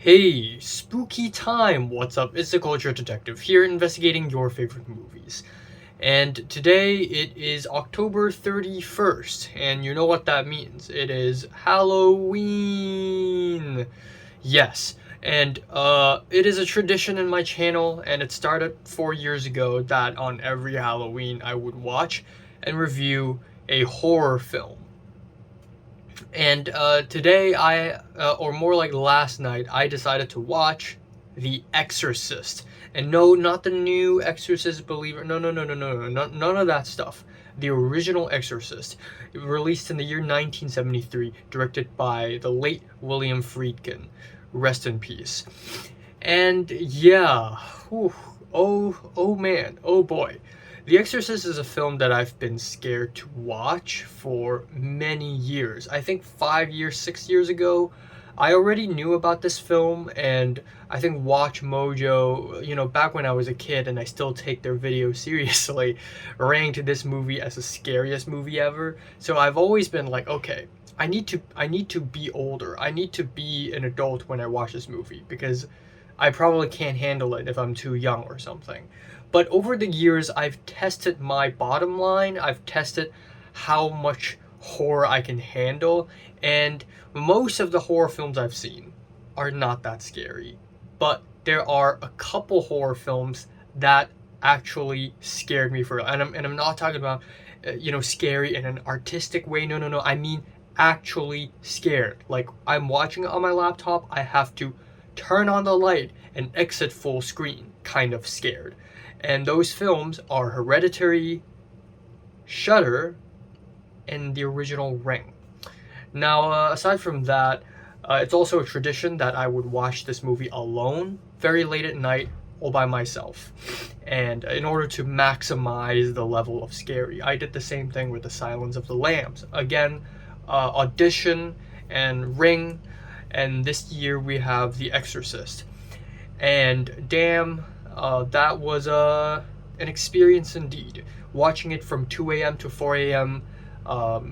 Hey, spooky time! What's up? It's the Culture Detective here investigating your favorite movies. And today it is October 31st, and you know what that means. It is Halloween! Yes, and it is a tradition in my channel, and it started 4 years ago that on every Halloween I would watch and review a horror film. And today or more like last night, I decided to watch The Exorcist. And no, not the new Exorcist Believer. No, none of that stuff. The original Exorcist, released in the year 1973, directed by the late William Friedkin. Rest in peace. And yeah, whew, oh man, oh boy. The Exorcist is a film that I've been scared to watch for many years. I think 5 years, 6 years ago, I already knew about this film, and I think Watch Mojo, back when I was a kid and I still take their videos seriously, ranked this movie as the scariest movie ever. So I've always been like, okay, I need to be older. I need to be an adult when I watch this movie because I probably can't handle it if I'm too young or something. But over the years, I've tested my bottom line. I've tested how much horror I can handle, and most of the horror films I've seen are not that scary. But there are a couple horror films that actually scared me for, and I'm not talking about scary in an artistic way. No. I mean actually scared. Like, I'm watching it on my laptop, I have to turn on the light and exit full screen, kind of scared. And those films are Hereditary, Shudder, and the original Ring. Now, aside from that, it's also a tradition that I would watch this movie alone, very late at night, all by myself. And in order to maximize the level of scary, I did the same thing with The Silence of the Lambs. Again, Audition and Ring, and this year we have The Exorcist. And damn, that was an experience indeed. Watching it from 2 a.m. to 4 a.m.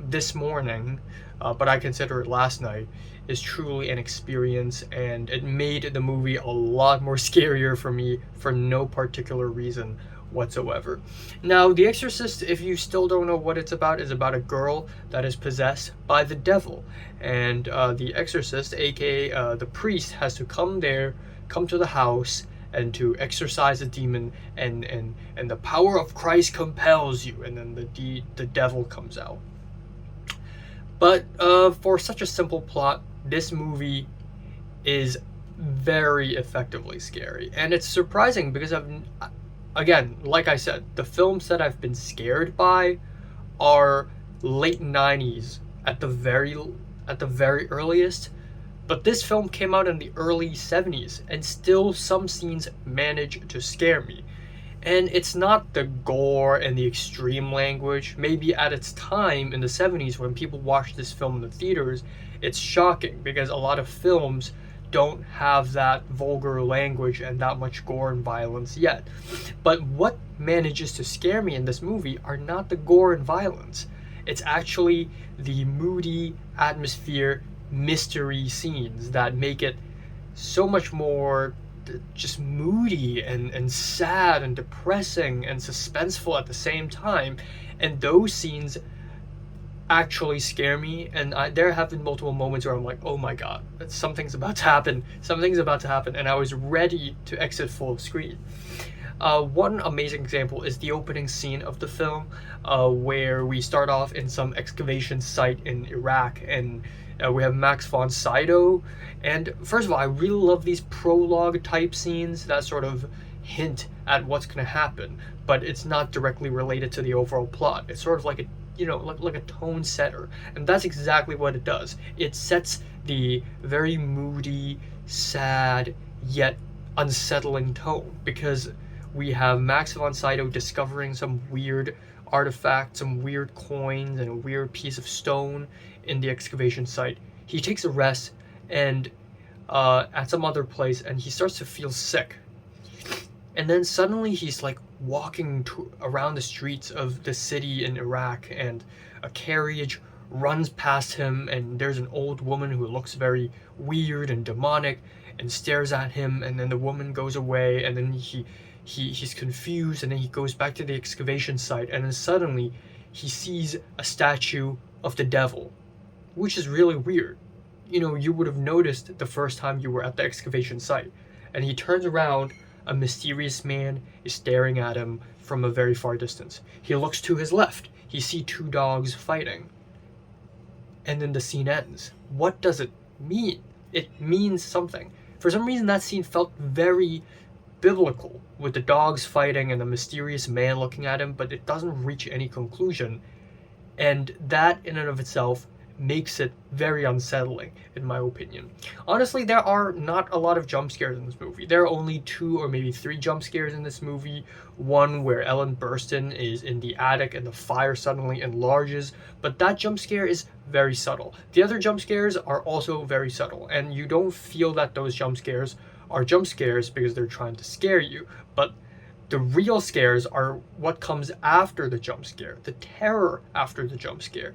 This morning, but I consider it last night, is truly an experience, and it made the movie a lot more scarier for me for no particular reason whatsoever. Now, The Exorcist, if you still don't know what it's about, is about a girl that is possessed by the devil, and the exorcist, aka the priest, has to come to the house and to exorcise the demon, and the power of Christ compels you, and then the devil comes out. But for such a simple plot, this movie is very effectively scary, and it's surprising because again, like I said, the films that I've been scared by are late 90s at the very earliest, but this film came out in the early 70s, and still some scenes manage to scare me. And it's not the gore and the extreme language. Maybe at its time in the 70s, when people watched this film in the theaters, it's shocking because a lot of films don't have that vulgar language and that much gore and violence yet. But what manages to scare me in this movie are not the gore and violence. It's actually the moody atmosphere, mystery scenes that make it so much more just moody and sad and depressing and suspenseful at the same time. And those scenes actually scare me, and there have been multiple moments where I'm like, oh my god, something's about to happen, and I was ready to exit full screen. One amazing example is the opening scene of the film, where we start off in some excavation site in Iraq, and we have Max von Sydow. And first of all, I really love these prologue type scenes that sort of hint at what's going to happen, but it's not directly related to the overall plot. It's sort of like a tone setter, and that's exactly what it does. It sets the very moody, sad, yet unsettling tone, because we have Max von Sydow discovering some weird artifact, some weird coins, and a weird piece of stone in the excavation site. He takes a rest and at some other place, and he starts to feel sick. And then suddenly he's like walking around the streets of the city in Iraq, and a carriage runs past him, and there's an old woman who looks very weird and demonic and stares at him, and then the woman goes away, and then he's confused, and then he goes back to the excavation site, and then suddenly he sees a statue of the devil, which is really weird. You know, you would have noticed the first time you were at the excavation site, and he turns around, a mysterious man is staring at him from a very far distance. He looks to his left, he sees two dogs fighting, and then the scene ends. What does it mean? It means something. For some reason, that scene felt very biblical, with the dogs fighting and the mysterious man looking at him, but it doesn't reach any conclusion. And that, in and of itself, makes it very unsettling, in my opinion. Honestly, there are not a lot of jump scares in this movie. There are only 2 or maybe 3 jump scares in this movie. One where Ellen Burstyn is in the attic and the fire suddenly enlarges, but that jump scare is very subtle. The other jump scares are also very subtle, and you don't feel that those jump scares are jump scares because they're trying to scare you, but the real scares are what comes after the jump scare, the terror after the jump scare.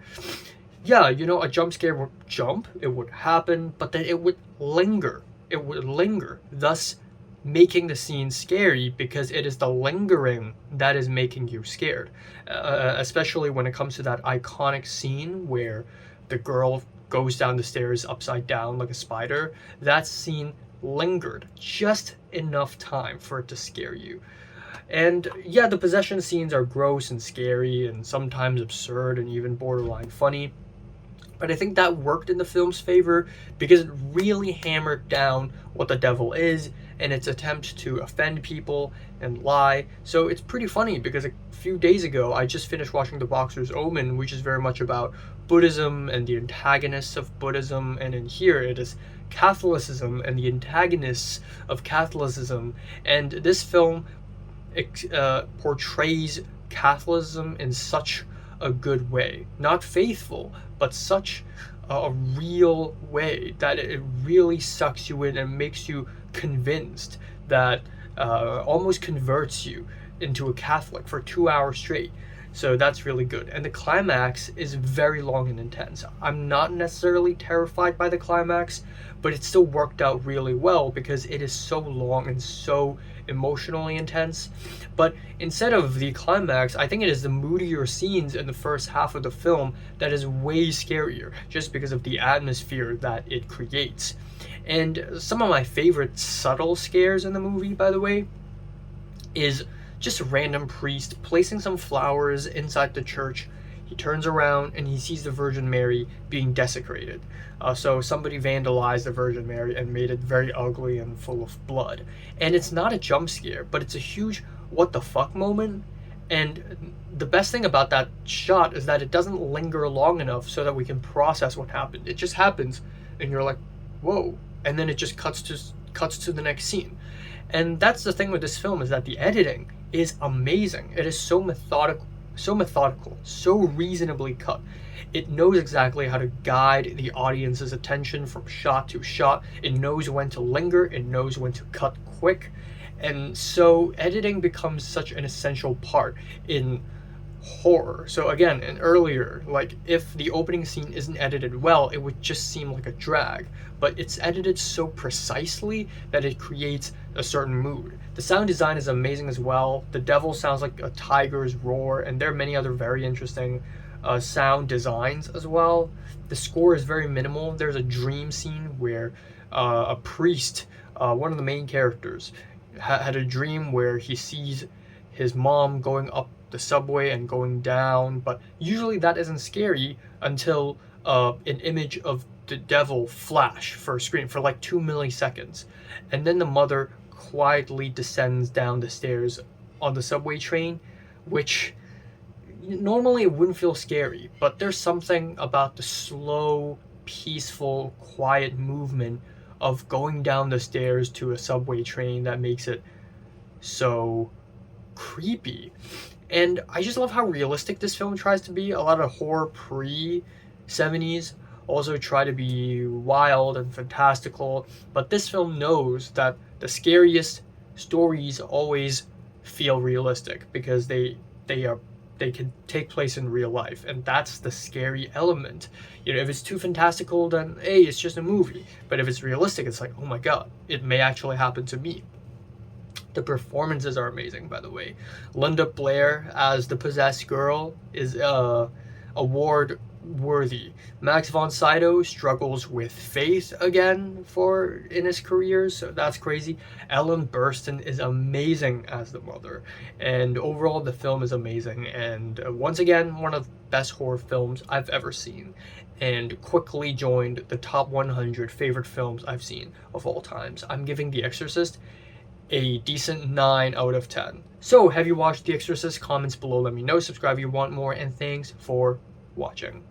Yeah, you know, a jump scare would jump, it would happen, but then it would linger. It would linger, thus making the scene scary, because it is the lingering that is making you scared. Especially when it comes to that iconic scene where the girl goes down the stairs upside down like a spider. That scene lingered just enough time for it to scare you. And yeah, the possession scenes are gross and scary and sometimes absurd and even borderline funny. But I think that worked in the film's favor because it really hammered down what the devil is and its attempt to offend people and lie. So it's pretty funny because a few days ago I just finished watching The Boxer's Omen, which is very much about Buddhism and the antagonists of Buddhism, and in here it is Catholicism and the antagonists of Catholicism. And this film portrays Catholicism in such a good way, not faithful, but such a real way that it really sucks you in and makes you convinced, that almost converts you into a Catholic for 2 hours straight. So that's really good. And the climax is very long and intense. I'm not necessarily terrified by the climax, but it still worked out really well because it is so long and so emotionally intense. But instead of the climax, I think it is the moodier scenes in the first half of the film that is way scarier, just because of the atmosphere that it creates. And some of my favorite subtle scares in the movie, by the way, is just a random priest placing some flowers inside the church. He turns around and he sees the Virgin Mary being desecrated. So somebody vandalized the Virgin Mary and made it very ugly and full of blood. And it's not a jump scare, but it's a huge what the fuck moment. And the best thing about that shot is that it doesn't linger long enough so that we can process what happened. It just happens and you're like, whoa. And then it just cuts to the next scene. And that's the thing with this film, is that the editing is amazing. It is so methodical, so reasonably cut. It knows exactly how to guide the audience's attention from shot to shot. It knows when to linger, it knows when to cut quick. And so editing becomes such an essential part in horror. So again, and earlier, like, if the opening scene isn't edited well, it would just seem like a drag. But it's edited so precisely that it creates a certain mood. The sound design is amazing as well. The devil sounds like a tiger's roar, and there are many other very interesting sound designs as well. The score is very minimal. There's a dream scene where a priest, one of the main characters, had a dream where he sees his mom going up the subway and going down, but usually that isn't scary until an image of the devil flash for a screen for like 2 milliseconds, and then the mother quietly descends down the stairs on the subway train, which normally it wouldn't feel scary, but there's something about the slow, peaceful, quiet movement of going down the stairs to a subway train that makes it so creepy. And I just love how realistic this film tries to be. A lot of horror pre-70s also try to be wild and fantastical, but this film knows that the scariest stories always feel realistic because they they can take place in real life, and that's the scary element. You know, if it's too fantastical, then hey, it's just a movie. But if it's realistic, it's like, oh my god, it may actually happen to me. The performances are amazing, by the way. Linda Blair as the possessed girl is award worthy. Max von Sydow struggles with faith again in his career, so that's crazy. Ellen Burstyn is amazing as the mother, and overall the film is amazing, and once again, one of the best horror films I've ever seen, and quickly joined the top 100 favorite films I've seen of all times. I'm giving The Exorcist a decent 9 out of 10. So, have you watched The Exorcist? Comments below, let me know. Subscribe if you want more, and thanks for watching.